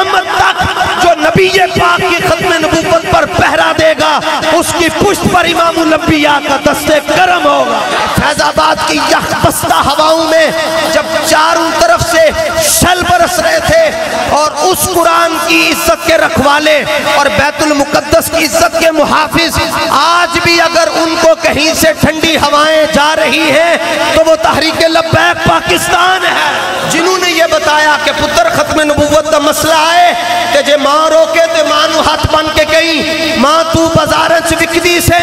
قیامت تک جو نبی پاک کی ختم نبوت پر پہرا دے گا اس کی پشت پر امام الانبیاء کا دست کرم ہوگا۔ فیض آباد کی یخ بستہ ہواؤں میں جب چاروں طرف سے شل برس رہے تھے اور اس قرآن کی عزت کے رکھوالے اور بیت المقدس کی عزت کے محافظ آج بھی اگر ان کو کہیں سے ٹھنڈی ہوائیں جا رہی ہیں تو وہ تحریک لبیک پاکستان ہے، جنہوں نے یہ بتایا کہ پتر ختم نبوت کا مسئلہ ہے کہ جے ماں روکے تے ماں نو ہاتھ بن کے کہیں ماں تو بازارن چ وکدی سے،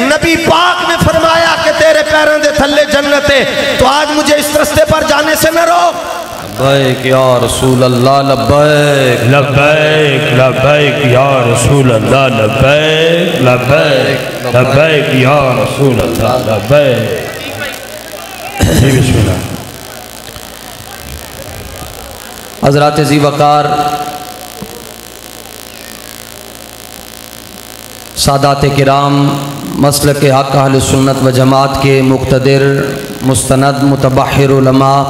نبی پاک نے فرمایا کہ تیرے پیروں دے تھلے جنت ہے، تو آج مجھے اس رستے پر جانے سے نہ روک۔ لبیک یا رسول اللہ لبیک لبیک لبیک یا رسول اللہ لبیک لبیک لبیک یا رسول اللہ لبیک۔ بسم اللہ۔ حضرات ذی وقار، سادات کرام، مسلک حق اہل سنت و جماعت کے مقتدر مستند متبحر علماء،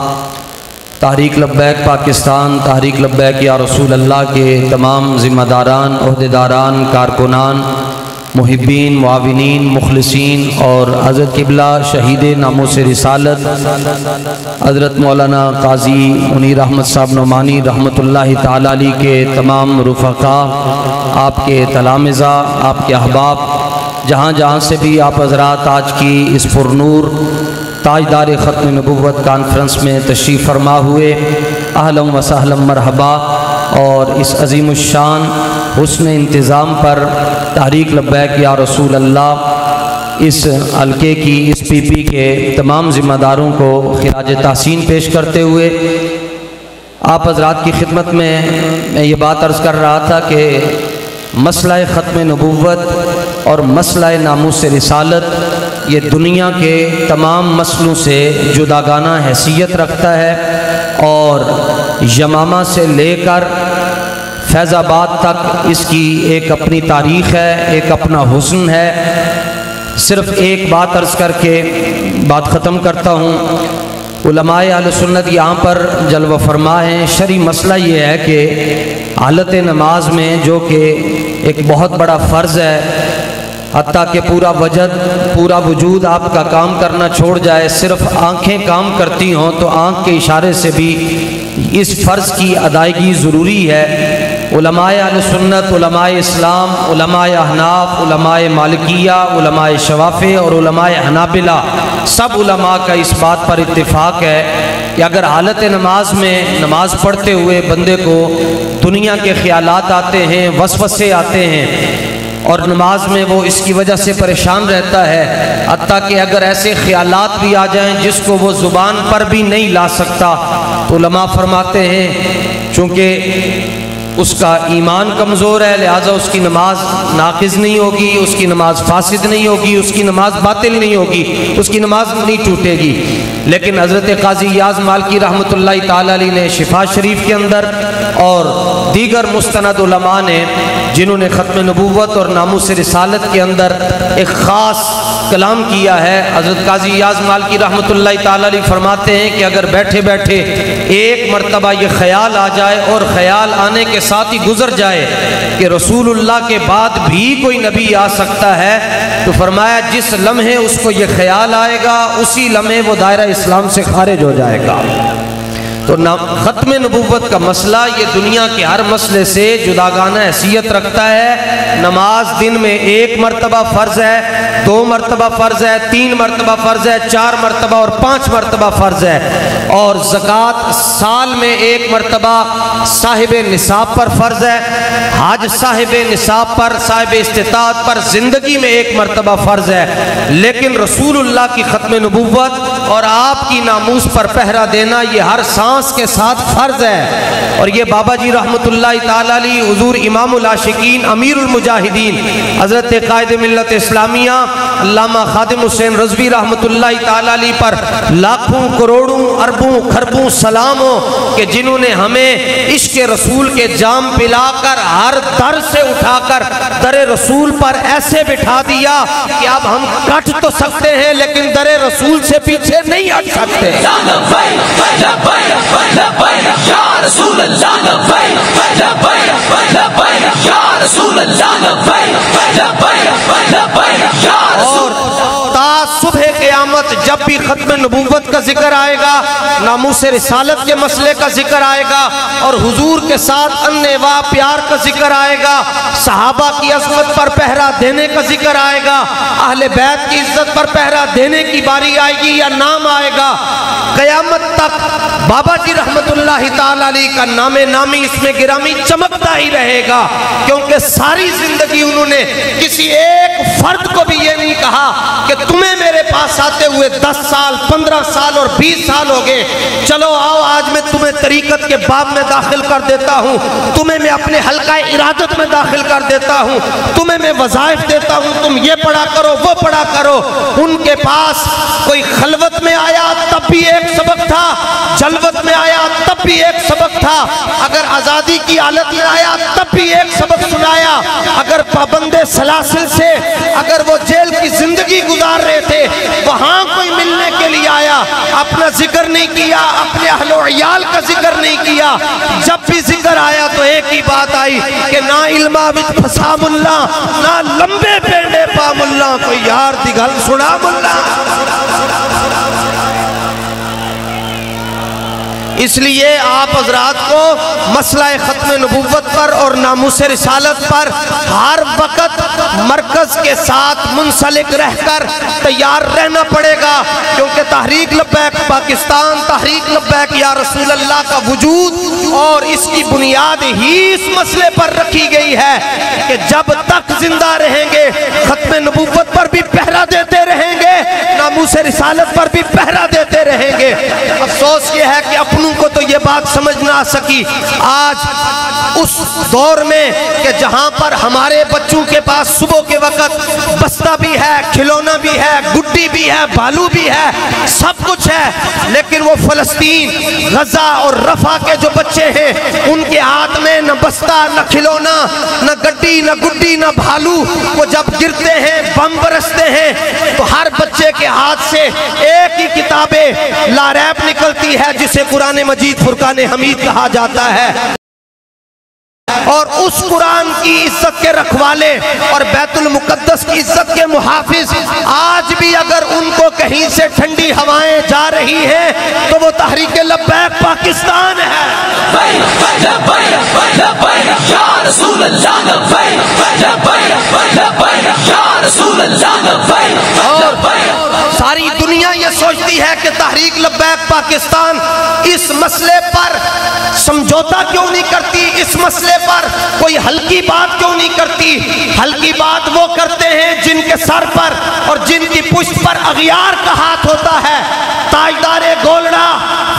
تحریک لبیک پاکستان، تحریک لبیک یا رسول اللہ کے تمام ذمہ داران، عہدیداران، کارکنان، محبین، معاونین، مخلصین اور حضرت قبلہ شہید ناموس رسالت حضرت مولانا قاضی منیر احمد صاحب نعمانی رحمۃ اللہ تعالی علیہ کے تمام رفقا، آپ کے تلامذہ، آپ کے احباب، جہاں جہاں سے بھی آپ حضرات آج کی اس پرنور تاجدار ختم نبوت کانفرنس میں تشریف فرما ہوئے، اہلا و سہلا مرحبا۔ اور اس عظیم الشان حسن انتظام پر تحریک لبیک یا رسول اللہ اس حلقے کی اس پی پی کے تمام ذمہ داروں کو خراج تحسین پیش کرتے ہوئے آپ حضرات کی خدمت میں یہ بات عرض کر رہا تھا کہ مسئلہ ختم نبوت اور مسئلہ ناموس رسالت یہ دنیا کے تمام مسئلوں سے جداگانہ حیثیت رکھتا ہے، اور یمامہ سے لے کر فیض آباد تک اس کی ایک اپنی تاریخ ہے، ایک اپنا حسن ہے۔ صرف ایک بات عرض کر کے بات ختم کرتا ہوں، علماء اہل سنت یہاں پر جلوہ فرما ہیں۔ شرعی مسئلہ یہ ہے کہ حالت نماز میں جو کہ ایک بہت بڑا فرض ہے، حتیٰ کہ پورا وجود آپ کا کام کرنا چھوڑ جائے، صرف آنکھیں کام کرتی ہوں تو آنکھ کے اشارے سے بھی اس فرض کی ادائیگی ضروری ہے۔ علماء اہل سنت، علماء اسلام، علماء احناف، علماء مالکیہ، علماء شوافع اور علماء حنابلہ، سب علماء کا اس بات پر اتفاق ہے کہ اگر حالت نماز میں نماز پڑھتے ہوئے بندے کو دنیا کے خیالات آتے ہیں، وسوسے آتے ہیں، اور نماز میں وہ اس کی وجہ سے پریشان رہتا ہے، حتیٰ کہ اگر ایسے خیالات بھی آ جائیں جس کو وہ زبان پر بھی نہیں لا سکتا، تو علماء فرماتے ہیں چونکہ اس کا ایمان کمزور ہے، لہٰذا اس کی نماز ناقص نہیں ہوگی، اس کی نماز فاسد نہیں ہوگی، اس کی نماز باطل نہیں ہوگی، اس کی نماز نہیں ٹوٹے گی۔ لیکن حضرت قاضی ایاز مالکی رحمۃ اللہ تعالی علیہ نے شفا شریف کے اندر اور دیگر مستند علماء نے جنہوں نے ختم نبوت اور ناموس رسالت کے اندر ایک خاص کلام کیا ہے، حضرت قاضی ایاز مالکی رحمۃ اللہ تعالی علیہ فرماتے ہیں کہ اگر بیٹھے بیٹھے ایک مرتبہ یہ خیال آ جائے اور خیال آنے کے ساتھ ہی گزر جائے کہ رسول اللہ کے بعد بھی کوئی نبی آ سکتا ہے، تو فرمایا جس لمحے اس کو یہ خیال آئے گا اسی لمحے وہ دائرہ اسلام سے خارج ہو جائے گا۔ تو ختم نبوت کا مسئلہ یہ دنیا کے ہر مسئلے سے جداگانہ حیثیت رکھتا ہے۔ نماز دن میں 1 مرتبہ فرض ہے، 2 مرتبہ فرض ہے، 3 مرتبہ فرض ہے، 4 مرتبہ اور 5 مرتبہ فرض ہے، اور زکوٰۃ سال میں 1 مرتبہ صاحب نصاب پر فرض ہے، حج صاحب نصاب پر، صاحب استطاعت پر زندگی میں 1 مرتبہ فرض ہے۔ لیکن رسول اللہ کی ختم نبوت اور آپ کی ناموس پر پہرا دینا یہ ہر سانس کے ساتھ فرض ہے۔ اور یہ بابا جی رحمت اللہ تعالی علیہ، حضور امام العاشقین، امیر المجاہدین، حضرت قائد ملت اسلامیہ علامہ خادم حسین رضوی رحمت اللہ تعالی علیہ پر لاکھوں کروڑوں اربوں خربوں سلام ہو کہ جنہوں نے ہمیں عشق رسول کے جام پلا کر ہر در سے اٹھا کر در رسول پر ایسے بٹھا دیا کہ اب ہم کٹ تو سکتے ہیں لیکن در رسول سے پیچھے نہیں ہٹ سکتے۔ لبیک لبیک لبیک یا رسول اللہ لبیک لبیک رسول اللہ لبیک لبیک لبیک یا رسول اللہ۔ تا صبح قیامت جب بھی ختم نبوت کا ذکر آئے گا، ناموس رسالت کے مسئلے کا ذکر آئے گا، اور حضور کے ساتھ انواع پیار کا ذکر آئے گا، صحابہ کی عظمت پر پہرا دینے کا ذکر آئے گا، اہل بیت کی عزت پر پہرا دینے کی باری آئے گی یا نام آئے گا، قیامت تک بابا جی رحمت اللہ تعالیٰ علیہ کا نام نامی اس میں گرامی چمکتا ہی رہے گا، کیونکہ ساری زندگی انہوں نے کسی ایک فرد کو بھی یہ نہیں کہا کہ تمہیں میرے پاس آتے ہوئے 10 سال 15 سال اور 20 سال ہو گئے، چلو آؤ آج میں تمہیں طریقت کے باب میں داخل کر دیتا ہوں، تمہیں میں اپنے حلقہ ارادت میں داخل کر دیتا ہوں، تمہیں میں وظائف دیتا ہوں، تم یہ پڑھا کرو وہ پڑھا کرو۔ ان کے پاس کوئی خلوت میں آیا تب بھی ایک سبق تھا، جلوت میں آیا تب بھی ایک سبق تھا، اگر آزادی کی حالت میں آیا تب بھی ایک سبق سنایا، اگر پابند سلاسل سے اگر وہ جیل کی زندگی گزار رہے تھے وہاں کوئی ملنے کے لیے آیا، اپنا ذکر نہیں کیا، اپنے اہل و عیال کا ذکر نہیں کیا، جب بھی ذکر آیا تو ایک ہی بات آئی کہ نہ علمہ وچ پھسا ملا، نہ لمبے پینڈے پا ملا، کوئی یار دی گل سنا ملا۔ اس لیے آپ حضرات کو مسئلہ ختم نبوت پر اور ناموس رسالت پر ہر وقت مرکز کے ساتھ منسلک رہ کر تیار رہنا پڑے گا، کیونکہ تحریک لبیک پاکستان، تحریک لبیک یا رسول اللہ کا وجود اور اس کی بنیاد ہی اس مسئلے پر رکھی گئی ہے کہ جب تک زندہ رہیں گے ختم نبوت پر بھی پہرا دیتے رہیں گے، ناموس رسالت پر بھی پہرا دیتے رہیں گے۔ افسوس یہ ہے کہ اپنوں کو تو یہ بات سمجھ نہ آ سکی۔ آج اس دور میں کہ جہاں پر ہمارے بچوں کے پاس صبح کے وقت بستہ بھی ہے، کھلونا بھی ہے، گڈی بھی ہے، بھالو بھی ہے، سب کچھ ہے، لیکن وہ فلسطین، غزہ اور رفح کے جو بچے ہیں ان کے ہاتھ میں نہ بستہ، نہ کھلونا، نہ گڈی، نہ گڈی، نہ بھالو، وہ جب گرتے ہیں بم برستے ہیں تو ہر بچے کے ہاتھ سے ایک ہی کتاب لا ریب نکلتی ہے جسے قرآن مجید فرقان حمید کہا جاتا ہے، اور اس قرآن کی عزت کے رکھوالے اور بیت المقدس کی عزت کے محافظ آج بھی اگر ان کو کہیں سے ٹھنڈی ہوائیں جا رہی ہیں تو وہ تحریک لبیک پاکستان ہے۔ لبیک لبیک لبیک یا رسول اللہ لبیک لبیک لبیک یا رسول اللہ لبیک اور ساری دنیا یہ سوچتی ہے کہ تحریک لبیک پاکستان اس مسئلے پر سمجھوتا کیوں نہیں کرتی، اس مسئلے پر کوئی ہلکی بات کیوں نہیں کرتی۔ ہلکی بات وہ کرتے ہیں جن کے سر پر اور جن کی پشت پر اغیار کا ہاتھ ہوتا ہے۔ تاجدار گولڑا،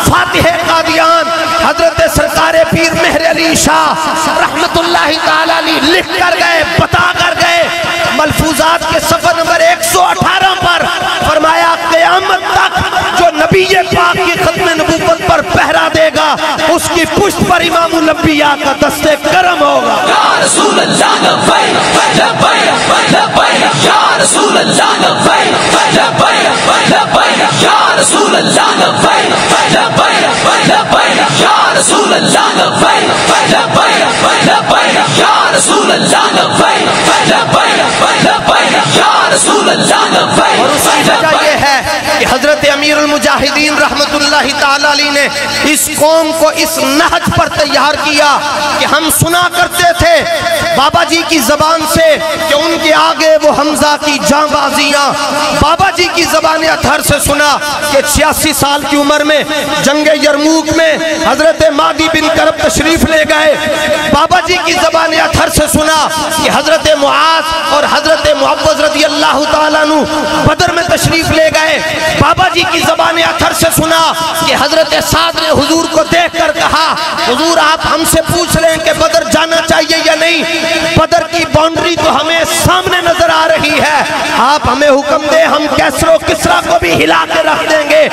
فاتح قادیان، حضرت سرکار پیر مہر علی شاہ رحمت اللہ تعالیٰ علیہ لکھ کر گئے، بتا کر گئے، ملفوظات کے صفحہ نمبر 118 پر فرمایا قیامت تک جو نبی پاک کی ختم نبوت پر پہرا دے گا اس کی پشت پر امام الانبیاء کا دست کرم ہوگا۔ یا رسول اللہ لبیک لبیک لبیک یا رسول اللہ لبیک لبیک لبیک یا رسول اللہ لبیک لبیک لبیک یا رسول اللہ لبیک لبیک لبیک یا رسول اللہ لبیک لبیک لبیک یا رسول اللہ لبیک۔ اور اس کی وجہ یہ ہے کہ حضرت امیر المجاہدین رحمت اللہ تعالیٰ علیہ نے اس قوم کو اس نہج پر تیار کیا کہ ہم سنا کرتے تھے بابا جی کی زبان سے کہ ان کے آگے وہ حمزہ کی جاں بازیاں، بابا جی کی زبان اطہر سے سنا کہ 86 سال کی عمر میں جنگ یرموک میں حضرت مہدی بن کرب تشریف لے گئے، بابا جی کی زبان اطہر سے سنا کہ حضرت معاذ اور حضرت معوذ رضی اللہ تعالیٰ عنہ بدر میں تشریف لے گئے، بابا جی کی زبان اطہر سے سنا کہ حضرت سعد نے حضور کو دیکھ کر کہا حضور آپ ہم سے پوچھ رہے ہیں کہ بدر جانا چاہیے یا نہیں، بدر کی باؤنڈری تو ہمیں سامنے نظر آ رہی ہے، آپ ہمیں حکم دیں ہم کیسر و کسرا کو بھی ہلا کے رکھ دیں گے۔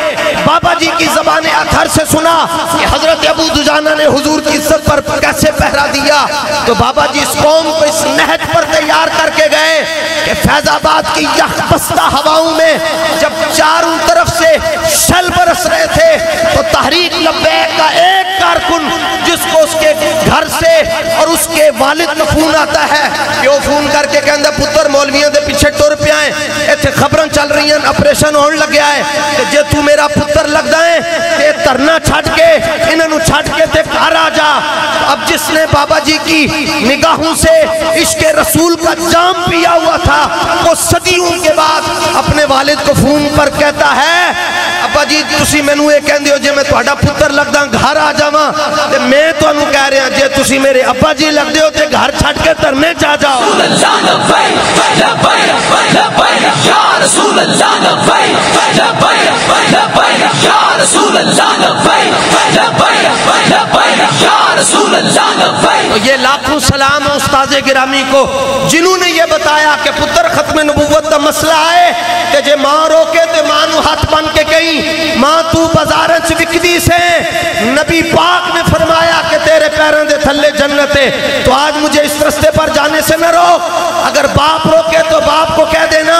بابا جی کی زبان اطہر سے سنا کہ حضرت ابو دجانہ نے حضور کی عزت پر کیسے پہرا دیا، تو بابا جی اس قوم کو اس نہج پر تیار کر کے گئے کہ فیض آباد کی یخ بستہ ہواؤں میں جب چاروں طرف سے شل برس رہے تھے تو تحریک لبیک کا ایک کارکن جس کو اس کے گھر سے اور اس کے والد کا فون آتا ہے کہ وہ فون کر کے کہندہ پتر مولویاں دے پیچھے ٹور پہ آئیں ایتھے خبریں چل رہی ہیں اپریشن ہون لگ گیا ہے کہ جے تو میرا پتر لگ دائیں تے ترنا چھٹ کے انہوں چھٹ کے تے گھر آ جا. اب جس نے بابا جی کی نگاہوں سے عشق رسول کا جام پیا ہوا تھا وہ صدیوں کے بعد اپنے والد کو فون پر کہتا ہے ابا جی تسی مینوں یہ کہندے ہو جے میں تہاڈا پتر لگدا گھر آ جاواں تے میں تانوں کہہ رہا جے تسی میرے ابا جی لگدے ہو تے گھر چھڈ کے ترنے جا جاؤ. تو یہ لاکھوں سلام ہے استاد گرامی کو جنہوں نے یہ بتایا کہ پتر ختم نبوت کا مسئلہ ہے کہ جے ماں روکے تے ماں نو ہاتھ بن کے کہیں ماں تو بازاریں چ وکدی سے نبی پاک نے فرمایا کہ تیرے پیروں دے تھلے جنت ہے تو آج مجھے اس رستے پر جانے سے نہ روک. اگر باپ روکے تو باپ کو کہہ دینا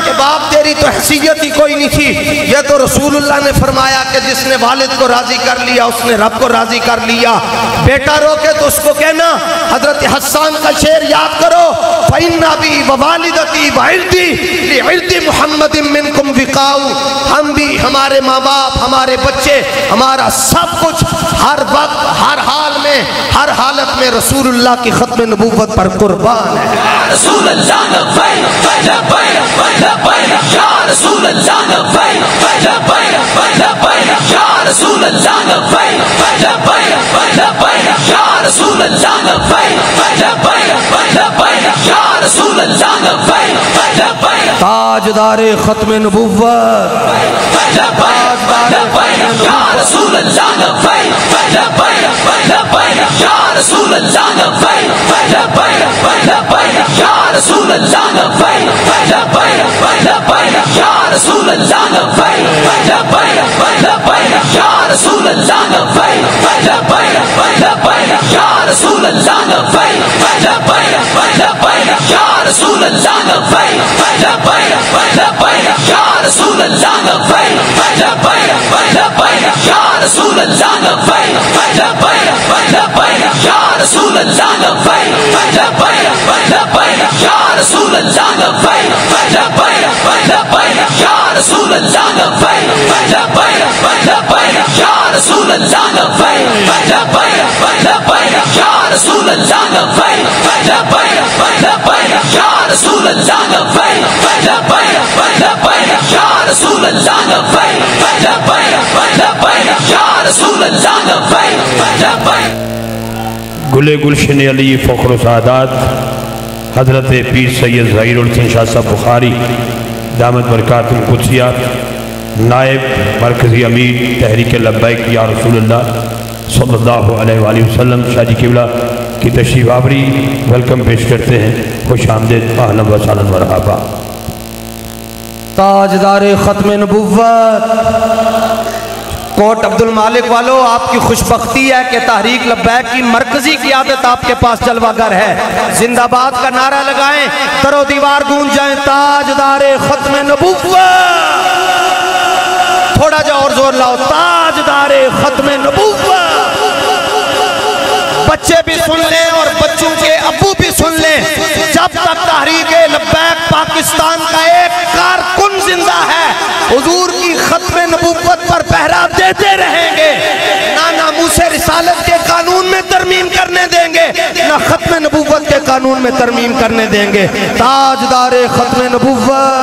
کہ باپ تیری تو حیثیت ہی کوئی نہیں تھی. یہ تو رسول اللہ نے فرمایا کہ جس نے والد کو راضی کر لیا اس نے رب کو راضی کر لیا. بیٹا روکے تو اس کو کہنا حضرت حسان کا شعر یاد کرو فَإِنَّ أَبِي وَوَالِدَتِي وَعِرْدِي لِعِرْدِ مُحَمَّدٍ مِّنْكُمْ وِقَاءُ. ہم بھی ہمارے ماں باپ ہمارے بچے ہمارا سب کچھ ہر وقت ہر حال میں ہر حالت میں رسول اللہ کی ختم نبوت پر قربان ہے. رسول اللہ لبیک لبیک لبیک یا رسول اللہ لبیک لبیک لبیک یا رسول اللہ لبیک لبیک لبیک یا رسول اللہ لبیک لبیک لبیک یا رسول اللہ لبیک لبیک تاجدار ختم نبوت یا رسول اللہ لبیک لبیک لبیک یا رسول اللہ لبیک لبیک لبیک یا رسول اللہ لبیک لبیک لبیک یا رسول اللہ لبیک لبیک لبیک یا رسول اللہ لبیک لبیک لبیک یا رسول اللہ لبیک لبیک لبیک یا رسول اللہ لبیک لبیک لبیک یا رسول اللہ لبیک لبیک لبیک یا رسول اللہ لبیک لبیک لبیک یا رسول اللہ لبیک لبیک لبیک یا رسول اللہ لبیک لبیک لبیک یا رسول اللہ لبیک لبیک لبیک یا رسول اللہ لبیک لبیک لبیک یا رسول اللہ لبیک لبیک لبیک یا رسول اللہ لبیک لبیک لبیک یا رسول اللہ لبیک لبیک لبیک یا رسول اللہ لبیک لبیک. گلے گلشن علی فخر و سعادات حضرت پیر سید ظہیر الحسن شاہ صاحب بخاری دامت برکات القدسیہ نائب مرکزی امیر تحریک لبیک یا رسول اللہ صلی اللہ علیہ وآلہ وسلم شاہ جی قبلہ کی تشریف آوری ویلکم پیش کرتے ہیں. خوش آمدید اہلا و سہلا مرحبا. تاجدار ختم نبوت کوٹ عبد المالک والو آپ کی خوشبختی ہے کہ تحریک لبیک کی مرکزی قیادت آپ کے پاس جلوہ گر ہے. زندہ باد کا نعرہ لگائیں در و دیوار گونج جائیں تاجدار ختم نبوت. تھوڑا جا اور زور لاؤ تاجدار ختم نبوت. بچے بھی سن لیں اور بچوں کے ابو بھی سن لیں جب تک تحریک لبیک پاکستان کا ایک کارکن زندہ ہے حضور کی ختم نبوت پر پہرا دیتے رہیں گے. نہ ناموس رسالت کے قانون میں ترمیم کرنے دیں گے نہ ختم نبوت کے قانون میں ترمیم کرنے دیں گے. تاجدار ختم نبوت